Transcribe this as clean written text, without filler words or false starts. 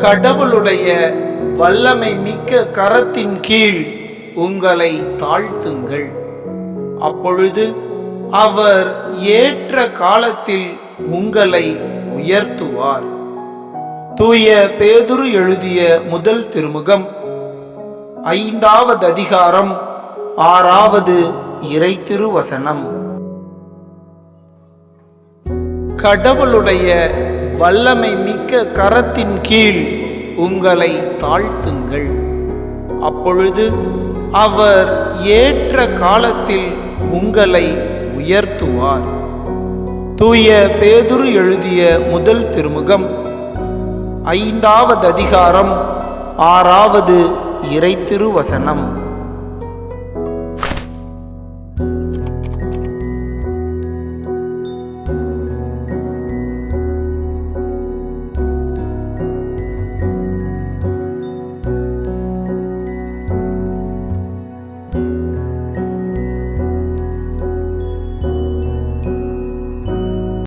கடவுளுடைய வல்லமை மிக்க கரத்தின் கீழ் உங்களை தாழ்த்துங்கள். அப்பொழுது அவர் ஏற்ற காலத்தில் உங்களை உயர்த்துவார். தூய பேதுரு எழுதிய முதல் திருமுகம் 5வது அதிகாரம் 6வது இறை திருவசனம். கடவுளுடைய வல்லமை மிக்க கரத்தின் கீழ் உங்களை தாழ்த்துங்கள். அப்பொழுது அவர் ஏற்ற காலத்தில் உங்களை உயர்த்துவார். தூய பேதுரு எழுதிய முதல் திருமுகம் 5வது அதிகாரம் 6வது இறை திருவசனம்.